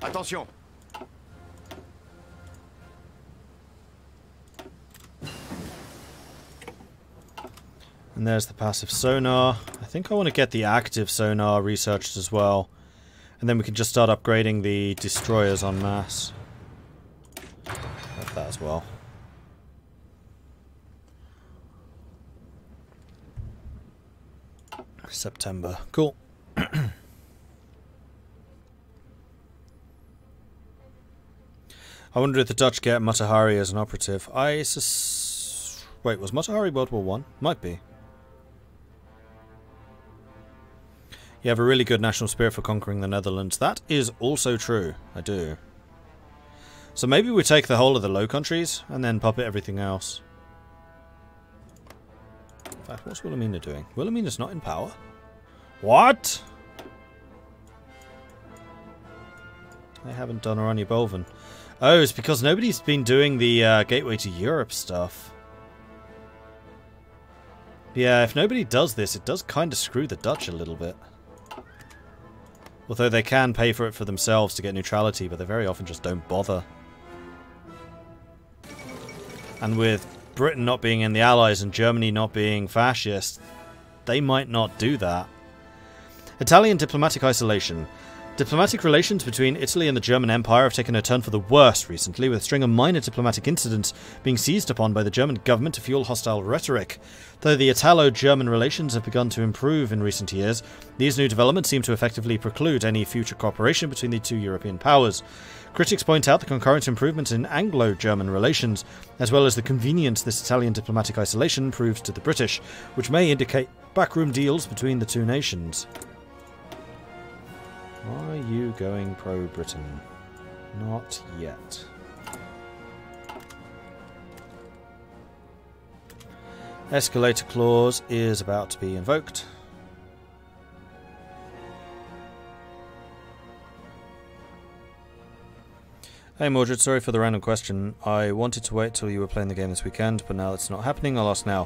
Attention. And there's the passive sonar. I think I want to get the active sonar researched as well. And then we can just start upgrading the destroyers en masse. Have that as well. September. Cool. I wonder if the Dutch get Matahari as an operative. Wait, was Matahari World War One? Might be. You have a really good national spirit for conquering the Netherlands. That is also true. I do. So maybe we take the whole of the Low Countries and then puppet everything else. In fact, what's Wilhelmina doing? Wilhelmina's not in power? What? They haven't done Oranje Boven. Oh, it's because nobody's been doing the Gateway to Europe stuff. Yeah, if nobody does this, it does kind of screw the Dutch a little bit. Although they can pay for it for themselves to get neutrality, but they very often just don't bother. And with Britain not being in the Allies and Germany not being fascist, they might not do that. Italian diplomatic isolation. Diplomatic relations between Italy and the German Empire have taken a turn for the worse recently, with a string of minor diplomatic incidents being seized upon by the German government to fuel hostile rhetoric. Though the Italo-German relations have begun to improve in recent years, these new developments seem to effectively preclude any future cooperation between the two European powers. Critics point out the concurrent improvements in Anglo-German relations, as well as the convenience this Italian diplomatic isolation proves to the British, which may indicate backroom deals between the two nations. Are you going pro-Britain? Not yet. Escalator clause is about to be invoked. Hey Mordred, sorry for the random question. I wanted to wait till you were playing the game this weekend, but now it's not happening. I'll ask now.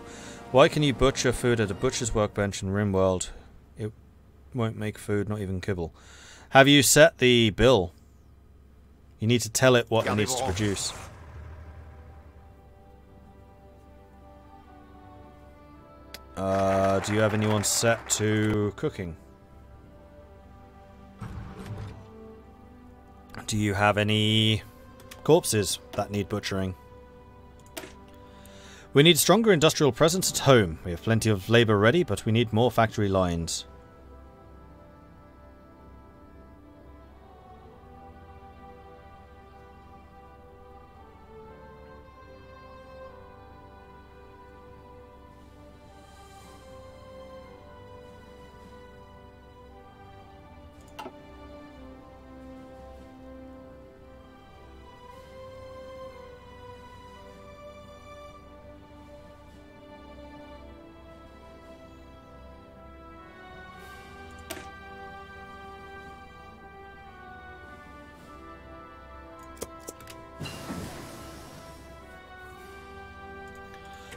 Why can you butcher food at a butcher's workbench in RimWorld? It won't make food, not even kibble. Have you set the bill? You need to tell it what it needs to produce. Do you have anyone set to cooking? Do you have any corpses that need butchering? We need stronger industrial presence at home. We have plenty of labour ready, but we need more factory lines.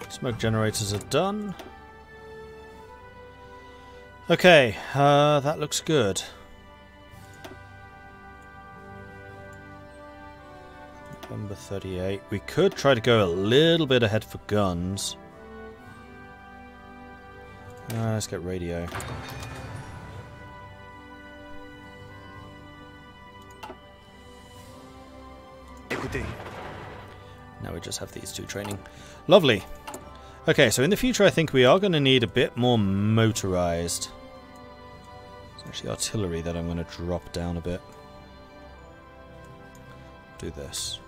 Smoke generators are done. Okay, that looks good. November 38. We could try to go a little bit ahead for guns. Let's get radio. Now we just have these two training. Lovely. Okay, so in the future I think we are going to need a bit more motorized. It's actually artillery that I'm going to drop down a bit. Do this.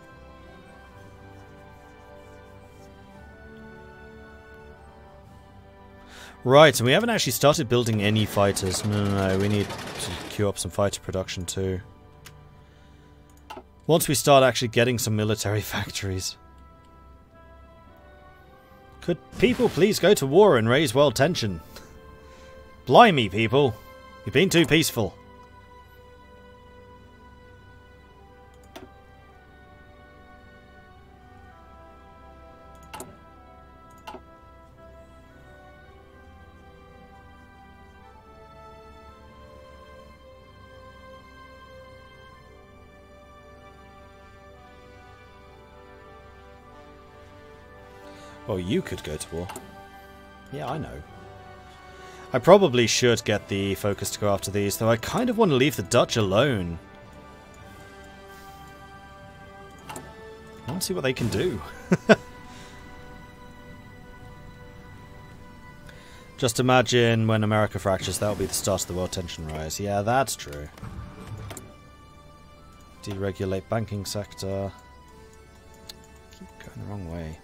Right, and we haven't actually started building any fighters. No, we need to queue up some fighter production too. Once we start actually getting some military factories. Could people please go to war and raise world tension? Blimey, people. You've been too peaceful. Well, you could go to war. Yeah, I know. I probably should get the focus to go after these, though I kind of want to leave the Dutch alone. I want to see what they can do. Just imagine when America fractures, that'll be the start of the world tension rise. Yeah, that's true. Deregulate banking sector. Keep going the wrong way.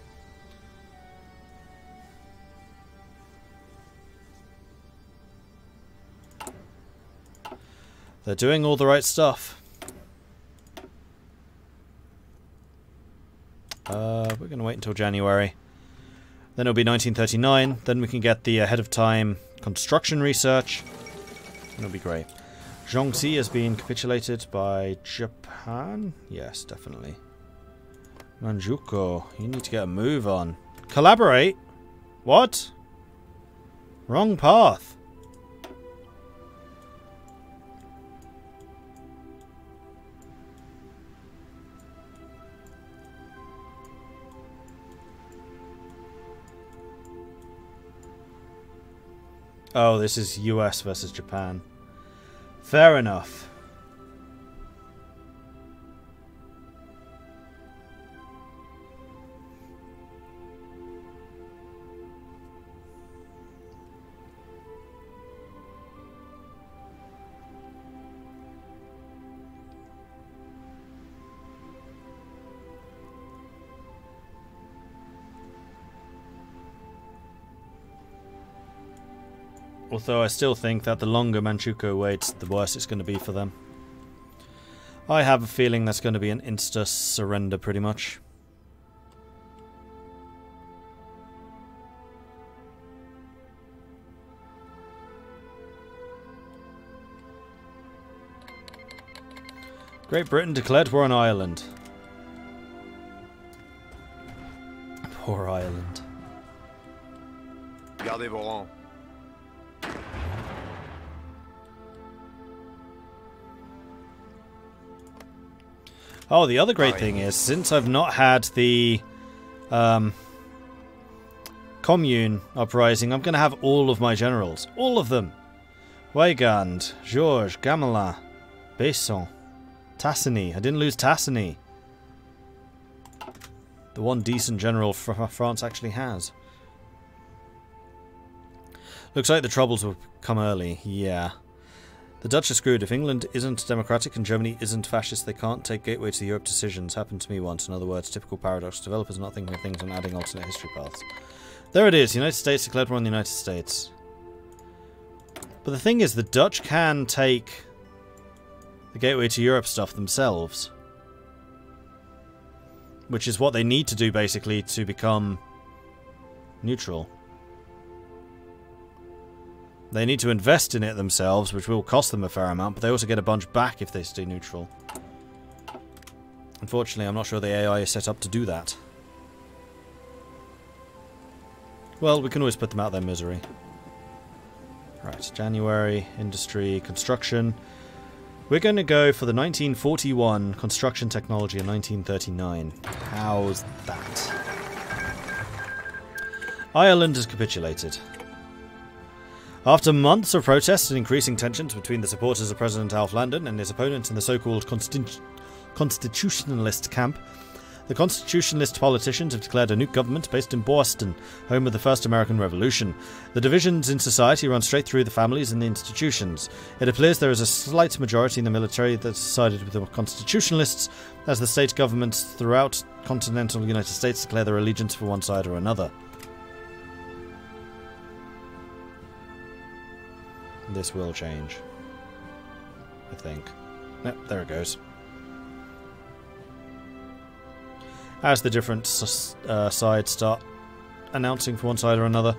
They're doing all the right stuff. We're going to wait until January. Then it'll be 1939. Then we can get the ahead of time construction research. It'll be great. Zhongxi has been capitulated by Japan? Yes, definitely. Manchukuo, you need to get a move on. Collaborate? What? Wrong path. Oh, this is US versus Japan. Fair enough. Although I still think that the longer Manchukuo waits, the worse it's going to be for them. I have a feeling that's going to be an insta-surrender pretty much. Great Britain declared war on Ireland. Poor Ireland. Gardez vos rangs. Oh, the other great thing is, since I've not had the commune uprising, I'm going to have all of my generals. All of them. Weygand, Georges, Gamelin, Besson, Tassigny. I didn't lose Tassigny. The one decent general France actually has. Looks like the troubles will come early. Yeah. The Dutch are screwed. If England isn't democratic and Germany isn't fascist, they can't take gateway to Europe decisions. Happened to me once. In other words, typical paradox. Developers not thinking of things and adding alternate history paths. There it is. United States declared war on the United States. But the thing is, the Dutch can take the gateway to Europe stuff themselves. Which is what they need to do, basically, to become neutral. They need to invest in it themselves, which will cost them a fair amount, but they also get a bunch back if they stay neutral. Unfortunately, I'm not sure the AI is set up to do that. Well, we can always put them out of their misery. Right, January, industry, construction. We're going to go for the 1941 construction technology in 1939. How's that? Ireland has capitulated. After months of protests and increasing tensions between the supporters of President Alf Landon and his opponents in the so-called constitutionalist camp, the constitutionalist politicians have declared a new government based in Boston, home of the first American Revolution. The divisions in society run straight through the families and the institutions. It appears there is a slight majority in the military that sided with the constitutionalists, as the state governments throughout continental United States declare their allegiance for one side or another. This will change, I think. Yep, there it goes. As the different sides start announcing for one side or another.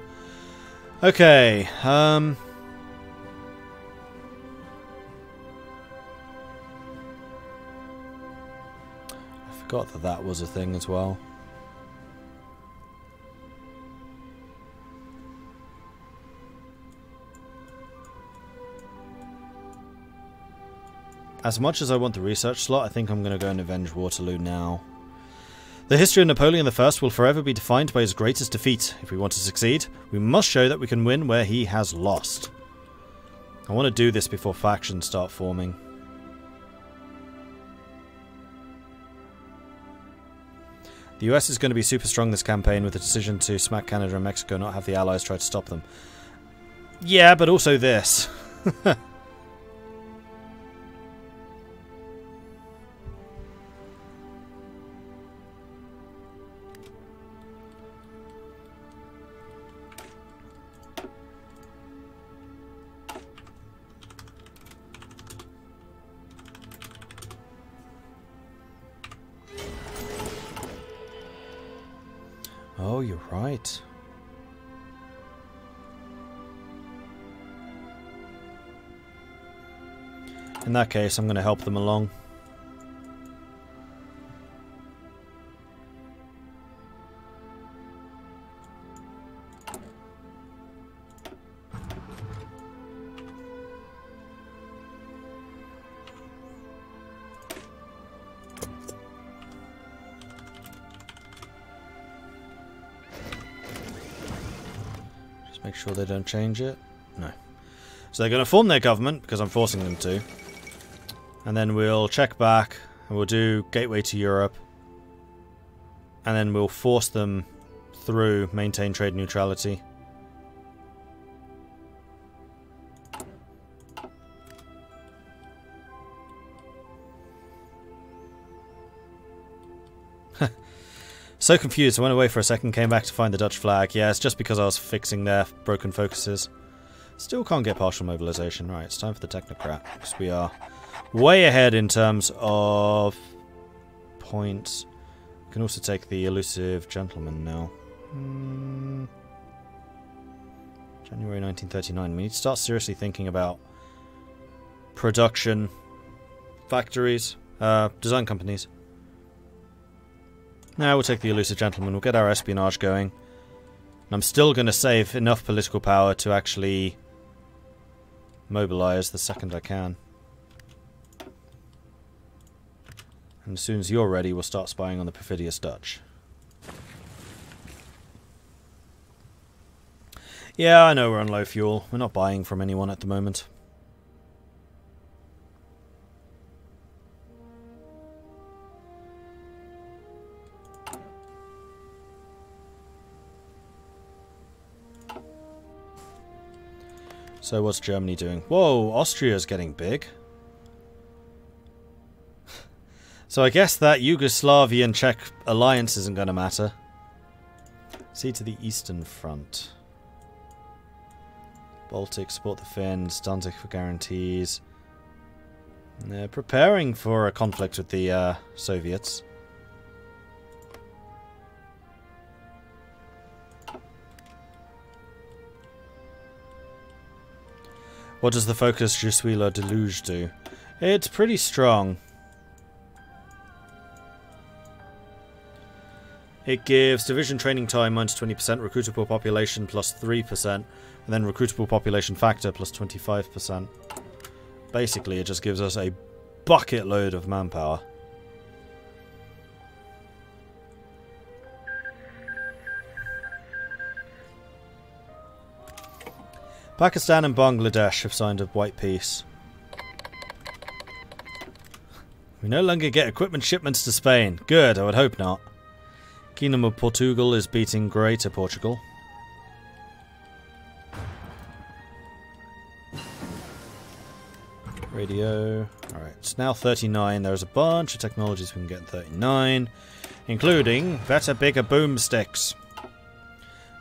Okay, I forgot that that was a thing as well. As much as I want the research slot, I think I'm going to go and avenge Waterloo now. The history of Napoleon I will forever be defined by his greatest defeat. If we want to succeed, we must show that we can win where he has lost. I want to do this before factions start forming. The US is going to be super strong this campaign with the decision to smack Canada and Mexico, not have the Allies try to stop them. Yeah, but also this. Oh, you're right. In that case, I'm going to help them along. Make sure they don't change it. No. So they're going to form their government, because I'm forcing them to. And then we'll check back, and we'll do Gateway to Europe. And then we'll force them through maintain trade neutrality. So confused, I went away for a second, came back to find the Dutch flag. Yeah, it's just because I was fixing their broken focuses. Still can't get partial mobilization. Right, it's time for the technocrat, because we are way ahead in terms of points. We can also take the elusive gentleman now. January 1939. We need to start seriously thinking about production factories, design companies. Now we'll take the elusive gentleman, we'll get our espionage going. And I'm still going to save enough political power to actually mobilize the second I can. And as soon as you're ready, we'll start spying on the perfidious Dutch. Yeah, I know we're on low fuel. We're not buying from anyone at the moment. So what's Germany doing? Whoa, Austria's getting big. So I guess that Yugoslavian Czech alliance isn't going to matter. See to the Eastern Front. Baltic, support the Finns, Danzig for guarantees. And they're preparing for a conflict with the Soviets. What does the focus Je suis le deluge do? It's pretty strong. It gives division training time minus 20%, recruitable population plus 3%, and then recruitable population factor plus 25%. Basically, it just gives us a bucket load of manpower. Pakistan and Bangladesh have signed a white peace. We no longer get equipment shipments to Spain. Good, I would hope not. Kingdom of Portugal is beating Greater Portugal. Radio. Alright, it's now 39. There's a bunch of technologies we can get in 39, including better, bigger boomsticks.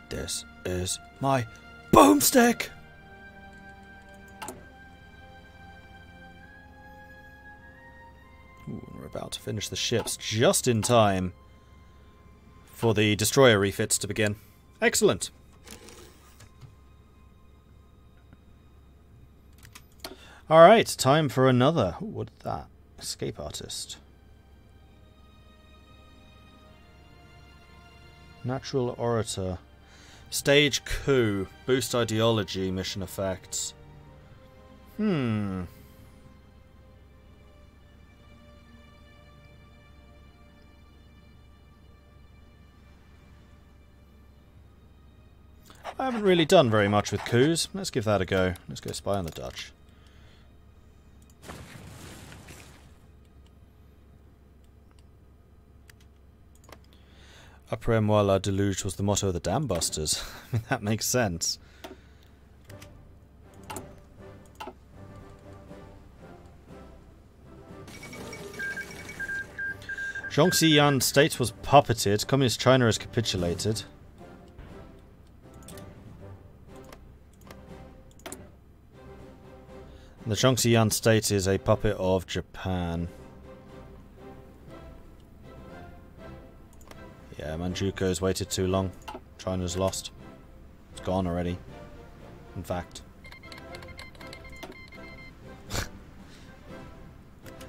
This is my boomstick! Ooh, we're about to finish the ships just in time for the destroyer refits to begin. Excellent. Alright, time for another. Ooh, what is that? Escape artist. Natural orator. Stage coup. Boost ideology. Mission effects. I haven't really done very much with coups. Let's give that a go. Let's go spy on the Dutch. Après-moi la deluge was the motto of the Dam Busters. I mean, that makes sense. Zhongxian state was puppeted. Communist China has capitulated. And the Zhongxian state is a puppet of Japan. Yeah, Manchukuo's waited too long. China's lost. It's gone already. In fact.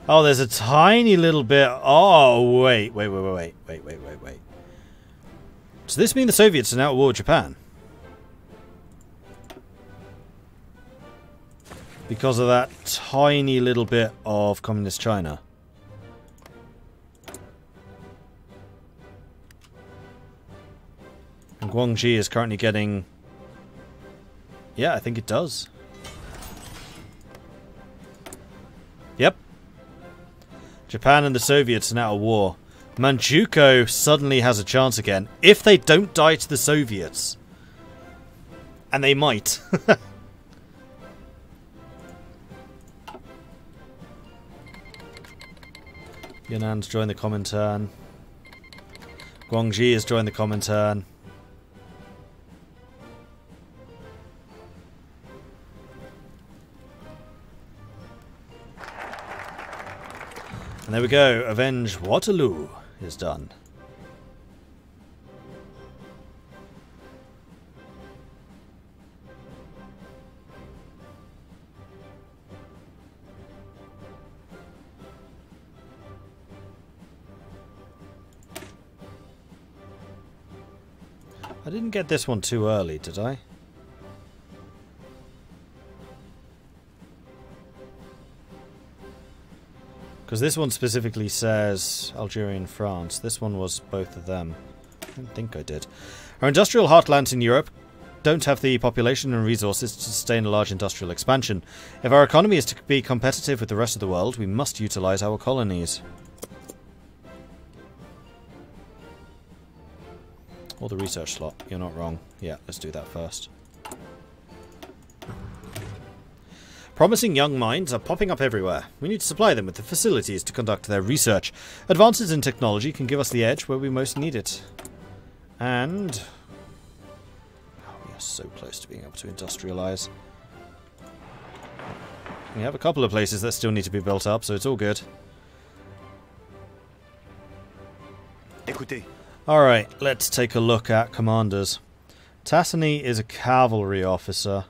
Oh, there's a tiny little bit. Oh, wait. Does this mean the Soviets are now at war with Japan? Because of that tiny little bit of Communist China. And Guangxi is currently getting... Yeah, I think it does. Yep. Japan and the Soviets are now at war. Manchukuo suddenly has a chance again. If they don't die to the Soviets. And they might. Yunnan's joined the Comintern. Guangxi has joined the Comintern. And there we go. Avenge Waterloo is done. I didn't get this one too early, did I? Because this one specifically says Algeria and France. This one was both of them. I don't think I did. Our industrial heartlands in Europe don't have the population and resources to sustain a large industrial expansion. If our economy is to be competitive with the rest of the world, we must utilize our colonies. Or the research slot. You're not wrong. Yeah, let's do that first. Promising young minds are popping up everywhere. We need to supply them with the facilities to conduct their research. Advances in technology can give us the edge where we most need it. And... oh, we are so close to being able to industrialize. We have a couple of places that still need to be built up, so it's all good. Alright, let's take a look at commanders. Tassany is a cavalry officer.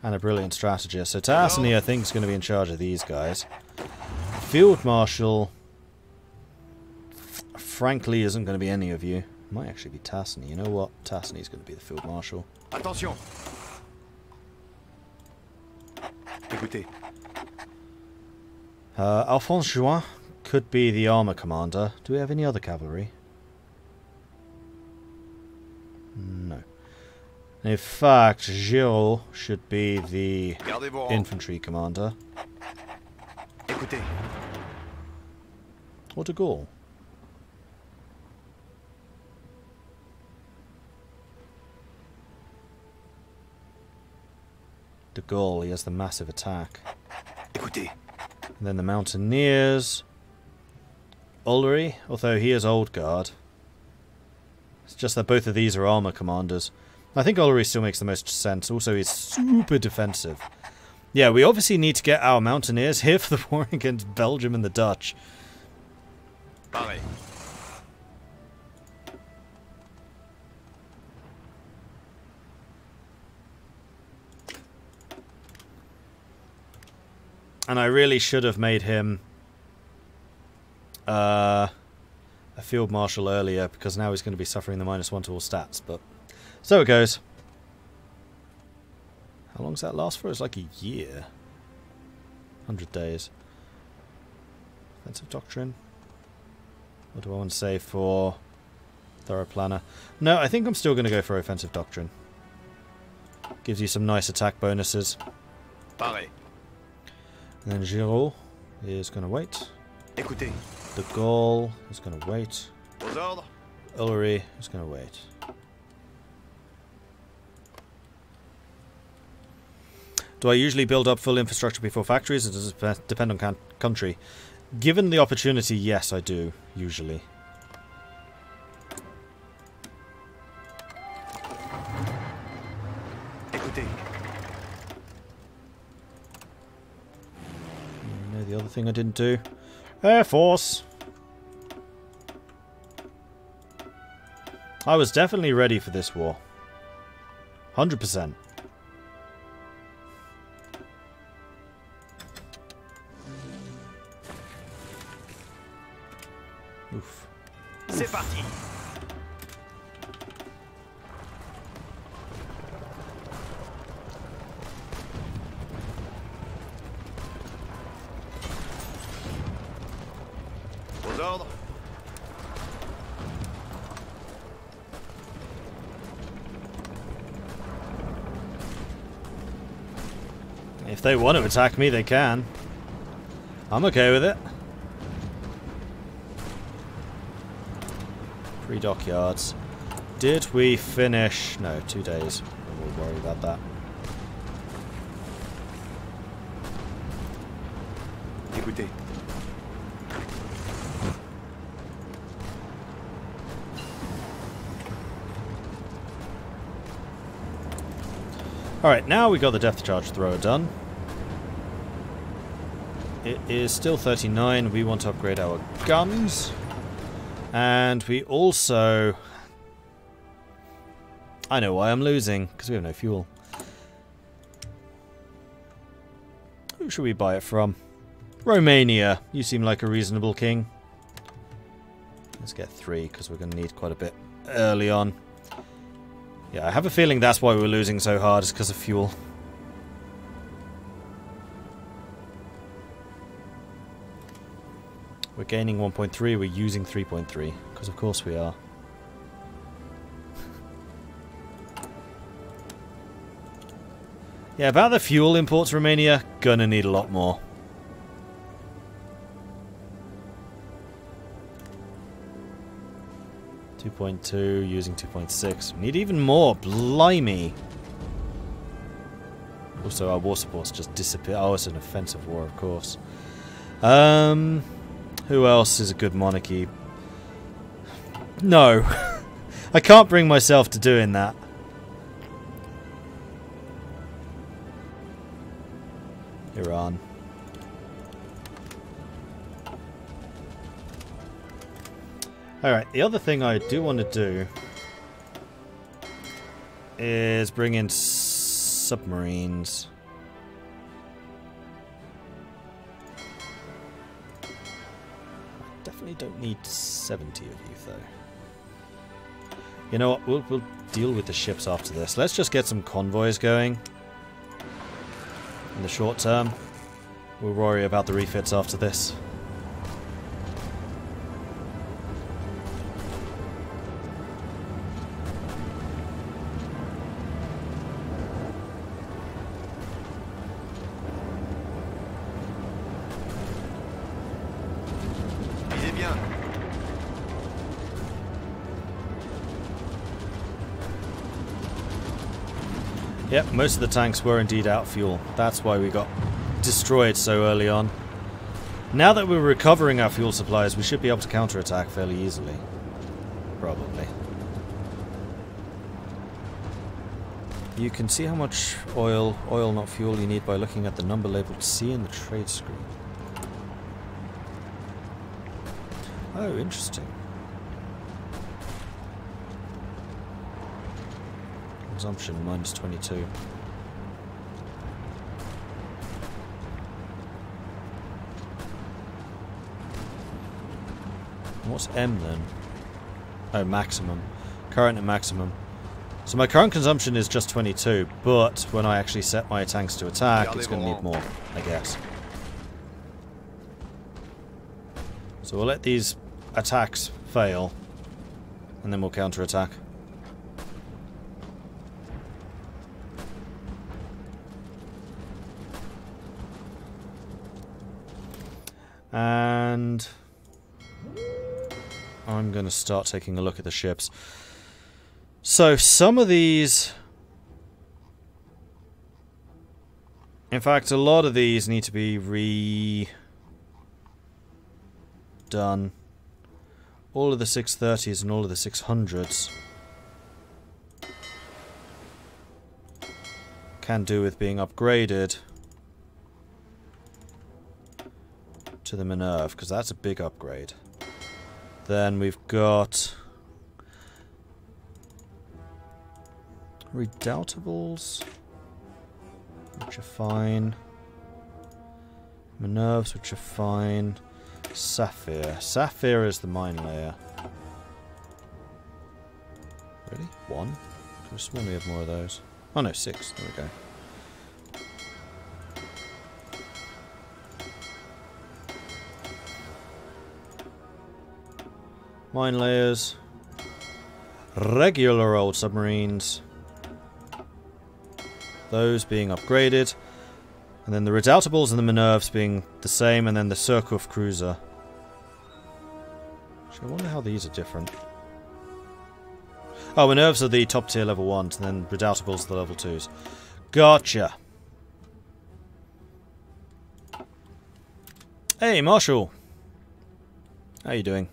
And a brilliant strategist. So Tassany, I think, is going to be in charge of these guys. Field Marshal, frankly, isn't going to be any of you. Might actually be Tassany. You know what? Tassany is going to be the Field Marshal. Attention. Écoutez. Alphonse Juin could be the armor commander. Do we have any other cavalry? No. In fact, Giraud should be the infantry commander. Écoutez. Or de Gaulle. De Gaulle, he has the massive attack. Écoutez. And then the Mountaineers. Ulri, although he is Old Guard. It's just that both of these are armor commanders. I think Ulri still makes the most sense. Also, he's super defensive. Yeah, we obviously need to get our Mountaineers here for the war against Belgium and the Dutch. Pareil. And I really should have made him a field marshal earlier, because now he's going to be suffering the -1 to all stats, but so it goes. How long does that last for? It's like a year. 100 days. Offensive doctrine. What do I want to say for Thorough planner. No, I think I'm still going to go for offensive doctrine. Gives you some nice attack bonuses. Pareil. And then Giraud is going to wait. Écoutez. De Gaulle is going to wait. Aux ordres. Ullery is going to wait. Do I usually build up full infrastructure before factories, or does it depend on country? Given the opportunity, yes, I do, usually. Écoutez. No, the other thing I didn't do. Air Force! I was definitely ready for this war. 100%. Oof. C'est parti. Aux ordres. If they want to attack me, they can. I'm okay with it. 3 dockyards. Did we finish? No, 2 days. We'll worry about that. Écoutez. Alright, now we got the depth charge thrower done. It is still 39. We want to upgrade our guns. And we also... I know why I'm losing, because we have no fuel. Who should we buy it from? Romania. You seem like a reasonable king. Let's get 3, because we're going to need quite a bit early on. Yeah, I have a feeling that's why we're losing so hard, is because of fuel. We're gaining 1.3, we're using 3.3, because of course we are. Yeah, about the fuel imports, Romania, gonna need a lot more. .2, using 2.6. We need even more, blimey! Also, our war supports just disappear. Oh, it's an offensive war, of course. Who else is a good monarchy? No. I can't bring myself to doing that. Iran. Alright, the other thing I do want to do is bring in submarines. I definitely don't need 70 of you, though. You know what, we'll deal with the ships after this. Let's just get some convoys going in the short term. We'll worry about the refits after this. Yep, most of the tanks were indeed out of fuel. That's why we got destroyed so early on. Now that we're recovering our fuel supplies, we should be able to counterattack fairly easily. Probably. You can see how much oil, not fuel, you need by looking at the number labeled C in the trade screen. Oh, interesting. Consumption -22. What's M then? Oh, maximum. Current and maximum. So my current consumption is just 22, but when I actually set my tanks to attack, it's going to need more, I guess. So we'll let these attacks fail. And then we'll counterattack. And I'm going to start taking a look at the ships. So some of these... In fact, a lot of these need to be redone. All of the 630s and all of the 600s can do with being upgraded to the Minerve, because that's a big upgrade. Then we've got Redoubtables, which are fine. Minerves, which are fine. Sapphire. Sapphire is the mine layer. Really? 1? Could have sworn we had more of those. Oh no, 6. There we go. Mine layers. Regular old submarines. Those being upgraded. And then the Redoubtables and the Minerves being the same, and then the Surcouf cruiser. Actually, I wonder how these are different. Oh, Minerves are the top tier level 1s, and then Redoubtables are the level 2s. Gotcha! Hey, Marshall! How you doing?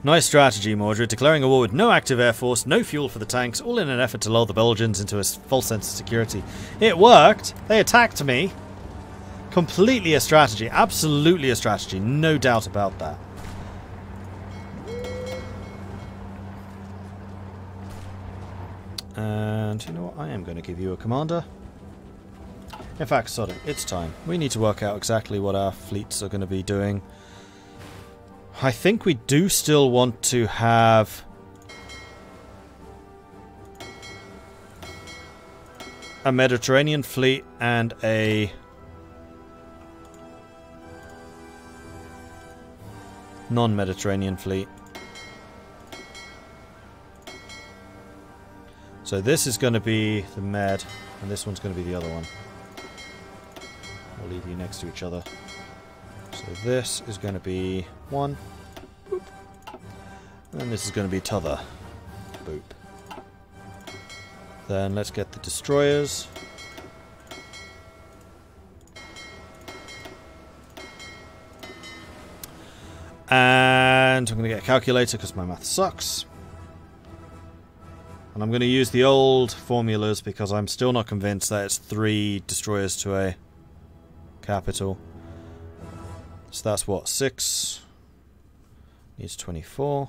Nice strategy, Mordred. Declaring a war with no active air force, no fuel for the tanks, all in an effort to lull the Belgians into a false sense of security. It worked! They attacked me! Completely a strategy. Absolutely a strategy. No doubt about that. And you know what? I am going to give you a commander. In fact, sorry, it's time. We need to work out exactly what our fleets are going to be doing. I think we do still want to have a Mediterranean fleet and a non-Mediterranean fleet. So this is going to be the Med, and this one's going to be the other one. I'll leave you next to each other. So this is going to be 1. Boop. And this is going to be t'other. Boop. Then let's get the destroyers. And I'm going to get a calculator because my math sucks. And I'm going to use the old formulas because I'm still not convinced that it's 3 destroyers to a capital. So that's what, 6 needs 24.